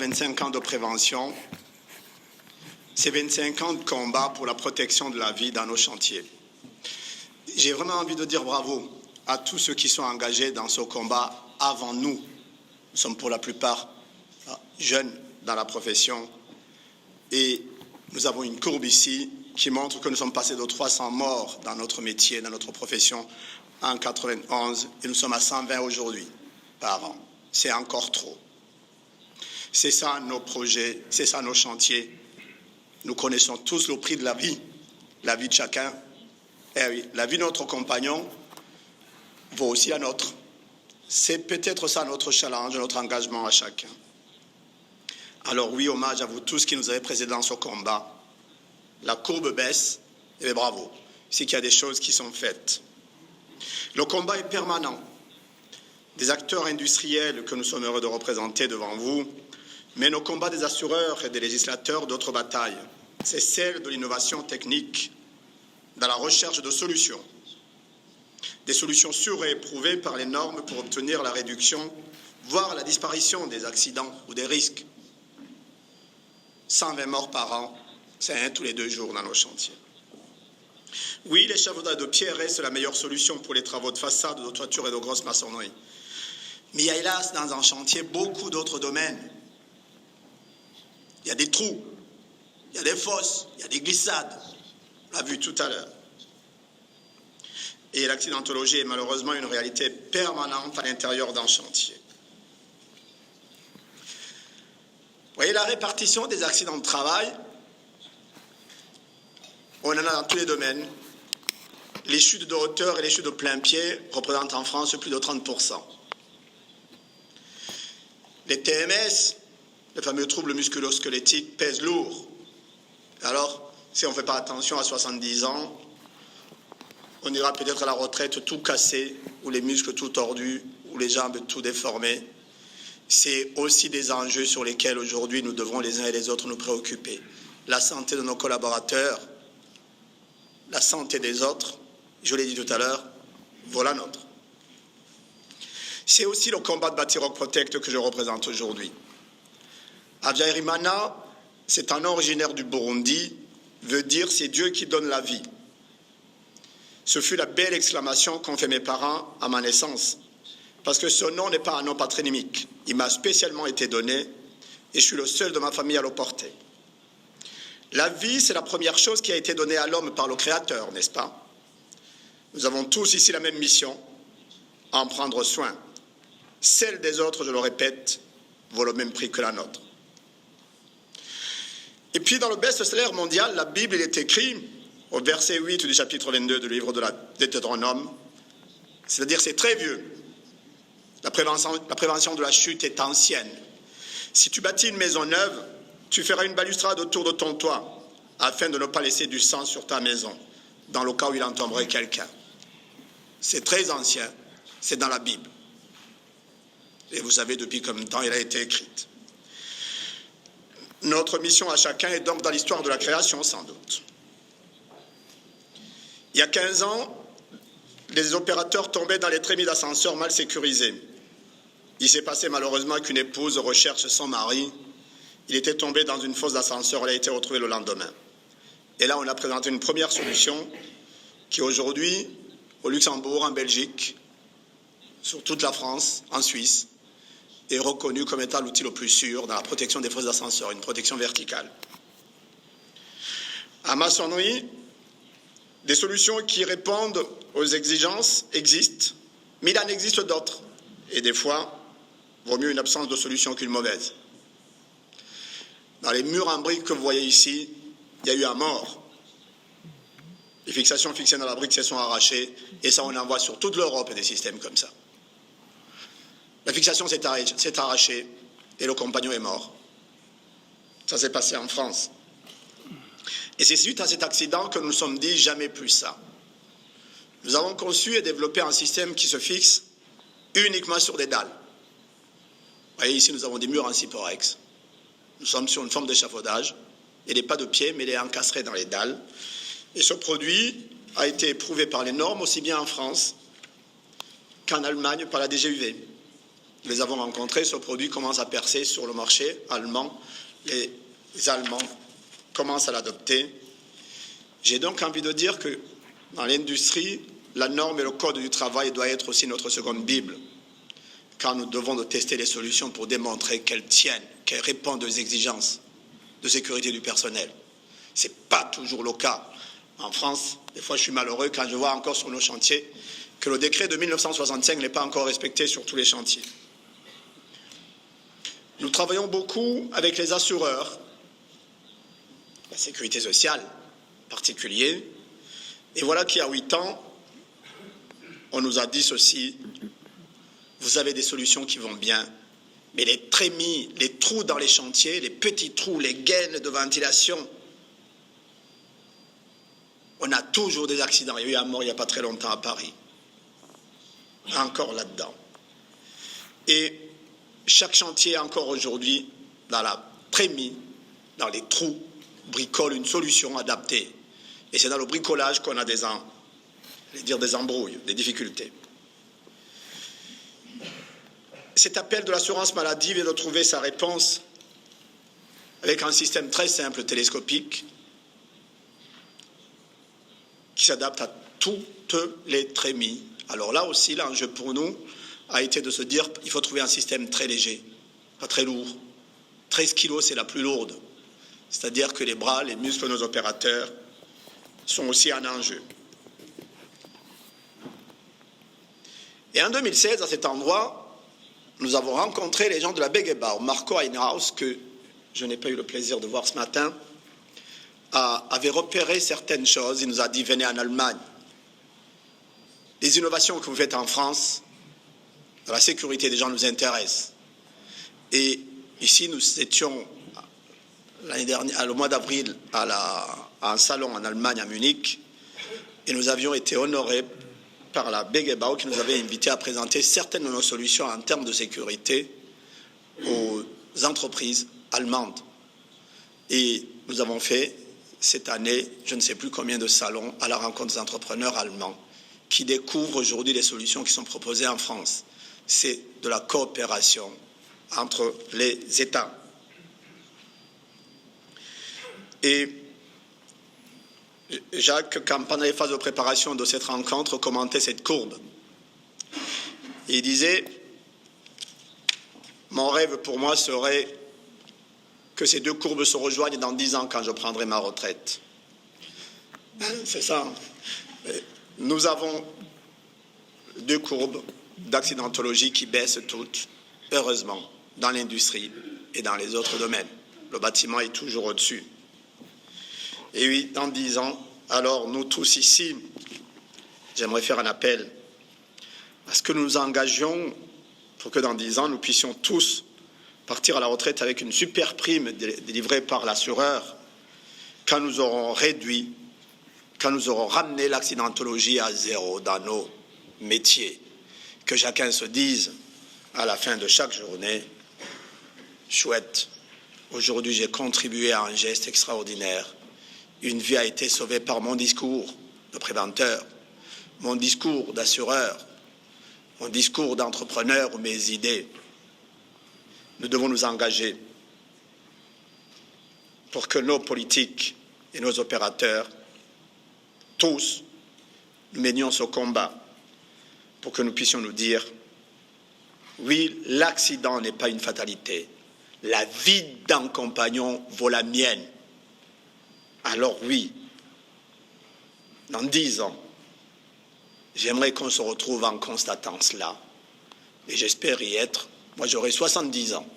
25 ans de prévention, c'est 25 ans de combat pour la protection de la vie dans nos chantiers. J'ai vraiment envie de dire bravo à tous ceux qui sont engagés dans ce combat avant nous. Nous sommes pour la plupart jeunes dans la profession et nous avons une courbe ici qui montre que nous sommes passés de 300 morts dans notre métier, dans notre profession en 91 et nous sommes à 120 aujourd'hui par an. C'est encore trop. C'est ça nos projets, c'est ça nos chantiers. Nous connaissons tous le prix de la vie de chacun. Eh oui, la vie de notre compagnon vaut aussi la nôtre. C'est peut-être ça notre challenge, notre engagement à chacun. Alors oui, hommage à vous tous qui nous avez précédés dans ce combat. La courbe baisse, et bravo, c'est qu'il y a des choses qui sont faites. Le combat est permanent. Des acteurs industriels que nous sommes heureux de représenter devant vous, mais nos combats des assureurs et des législateurs d'autres batailles, c'est celle de l'innovation technique, dans la recherche de solutions. Des solutions sûres et éprouvées par les normes pour obtenir la réduction, voire la disparition des accidents ou des risques. 120 morts par an, c'est un tous les 2 jours dans nos chantiers. Oui, l'échafaudage de pierre reste la meilleure solution pour les travaux de façade, de toiture et de grosses maçonneries. Mais il y a hélas dans un chantier beaucoup d'autres domaines. Il y a des trous, il y a des fosses, il y a des glissades. On l'a vu tout à l'heure. Et l'accidentologie est malheureusement une réalité permanente à l'intérieur d'un chantier. Vous voyez, la répartition des accidents de travail, on en a dans tous les domaines. Les chutes de hauteur et les chutes de plein pied représentent en France plus de 30%. Les TMS, les fameux troubles musculo-squelettiques, pèsent lourd. Alors, si on ne fait pas attention à 70 ans, on ira peut-être à la retraite tout cassé, ou les muscles tout tordus, ou les jambes tout déformées. C'est aussi des enjeux sur lesquels aujourd'hui nous devrons les uns et les autres nous préoccuper. La santé de nos collaborateurs, la santé des autres, je l'ai dit tout à l'heure, voilà notre. C'est aussi le combat de Bâti-Rock Protect que je représente aujourd'hui. Habyarimana, c'est un nom originaire du Burundi, veut dire c'est Dieu qui donne la vie. Ce fut la belle exclamation qu'ont fait mes parents à ma naissance, parce que ce nom n'est pas un nom patronymique. Il m'a spécialement été donné et je suis le seul de ma famille à le porter. La vie, c'est la première chose qui a été donnée à l'homme par le Créateur, n'est-ce pas? Nous avons tous ici la même mission, en prendre soin. Celle des autres, je le répète, vaut le même prix que la nôtre. Et puis dans le best-seller mondial, la Bible, il est écrit au verset 8 du chapitre 22 du livre de la Deutéronome, c'est-à-dire c'est très vieux. La prévention de la chute est ancienne. Si tu bâtis une maison neuve, tu feras une balustrade autour de ton toit, afin de ne pas laisser du sang sur ta maison, dans le cas où il en tomberait quelqu'un. C'est très ancien, c'est dans la Bible. Et vous savez depuis combien de temps il a été écrite. Notre mission à chacun est donc dans l'histoire de la création, sans doute. Il y a 15 ans, les opérateurs tombaient dans les trémies d'ascenseurs mal sécurisés. Il s'est passé malheureusement qu'une épouse recherche son mari. Il était tombé dans une fosse d'ascenseur, elle a été retrouvée le lendemain. Et là, on a présenté une première solution qui aujourd'hui, au Luxembourg, en Belgique, sur toute la France, en Suisse, est reconnue comme étant l'outil le plus sûr dans la protection des fosses d'ascenseur, une protection verticale. En maçonnerie, des solutions qui répondent aux exigences existent, mais il en existe d'autres. Et des fois, vaut mieux une absence de solution qu'une mauvaise. Dans les murs en briques que vous voyez ici, il y a eu un mort. Les fixations fixées dans la brique se sont arrachées, et ça on en voit sur toute l'Europe des systèmes comme ça. La fixation s'est arrachée, et le compagnon est mort. Ça s'est passé en France. Et c'est suite à cet accident que nous nous sommes dit jamais plus ça. Nous avons conçu et développé un système qui se fixe uniquement sur des dalles. Vous voyez ici nous avons des murs en Cyporex. Nous sommes sur une forme d'échafaudage. Il n'est pas de pied, mais il est encastré dans les dalles. Et ce produit a été éprouvé par les normes, aussi bien en France qu'en Allemagne par la DGUV. nous les avons rencontrés, ce produit commence à percer sur le marché allemand. Les Allemands commencent à l'adopter. J'ai donc envie de dire que dans l'industrie, la norme et le code du travail doivent être aussi notre seconde Bible, car nous devons de tester les solutions pour démontrer qu'elles tiennent, qu'elles répondent aux exigences de sécurité du personnel. Ce n'est pas toujours le cas. En France, des fois je suis malheureux quand je vois encore sur nos chantiers que le décret de 1965 n'est pas encore respecté sur tous les chantiers. Nous travaillons beaucoup avec les assureurs, la sécurité sociale en particulier, et voilà qu'il y a 8 ans, on nous a dit ceci: vous avez des solutions qui vont bien, mais les trémies, les trous dans les chantiers, les petits trous, les gaines de ventilation, on a toujours des accidents. Il y a eu un mort il n'y a pas très longtemps à Paris. Encore là-dedans. Et chaque chantier, encore aujourd'hui, dans la trémie, dans les trous, bricole une solution adaptée. Et c'est dans le bricolage qu'on a des embrouilles, des difficultés. Cet appel de l'assurance maladie vient de trouver sa réponse avec un système très simple, télescopique, qui s'adapte à toutes les trémies. Alors là aussi, l'enjeu pour nous a été de se dire qu'il faut trouver un système très léger, pas très lourd. 13 kilos, c'est la plus lourde. C'est-à-dire que les bras, les muscles de nos opérateurs sont aussi un enjeu. Et en 2016, à cet endroit, nous avons rencontré les gens de la Begebau. Marco Einhaus, que je n'ai pas eu le plaisir de voir ce matin, avait repéré certaines choses. Il nous a dit: venez en Allemagne. Les innovations que vous faites en France, dans la sécurité des gens, nous intéressent. Et ici, nous étions l'année dernière, le mois d'avril, à un salon en Allemagne, à Munich, et nous avions été honorés par la Begebau qui nous avait invités à présenter certaines de nos solutions en termes de sécurité aux entreprises allemandes. Et nous avons fait cette année, je ne sais plus combien de salons, à la rencontre des entrepreneurs allemands qui découvrent aujourd'hui les solutions qui sont proposées en France. C'est de la coopération entre les États. Et Jacques, pendant les phases de préparation de cette rencontre, commentait cette courbe. Il disait: mon rêve pour moi serait que ces deux courbes se rejoignent dans 10 ans quand je prendrai ma retraite. C'est ça. Nous avons 2 courbes d'accidentologie qui baissent toutes, heureusement, dans l'industrie et dans les autres domaines. Le bâtiment est toujours au-dessus. Et oui, dans 10 ans, alors nous tous ici, j'aimerais faire un appel à ce que nous nous engagions pour que dans 10 ans, nous puissions tous partir à la retraite avec une super prime délivrée par l'assureur quand nous aurons réduit, quand nous aurons ramené l'accidentologie à 0 dans nos métiers. Que chacun se dise à la fin de chaque journée: chouette, aujourd'hui j'ai contribué à un geste extraordinaire. Une vie a été sauvée par mon discours de préventeur, mon discours d'assureur, mon discours d'entrepreneur ou mes idées. Nous devons nous engager pour que nos politiques et nos opérateurs, tous, nous menions ce combat pour que nous puissions nous dire: oui, l'accident n'est pas une fatalité. La vie d'un compagnon vaut la mienne. Alors oui, dans 10 ans, j'aimerais qu'on se retrouve en constatant cela. Et j'espère y être. Moi, j'aurai 70 ans.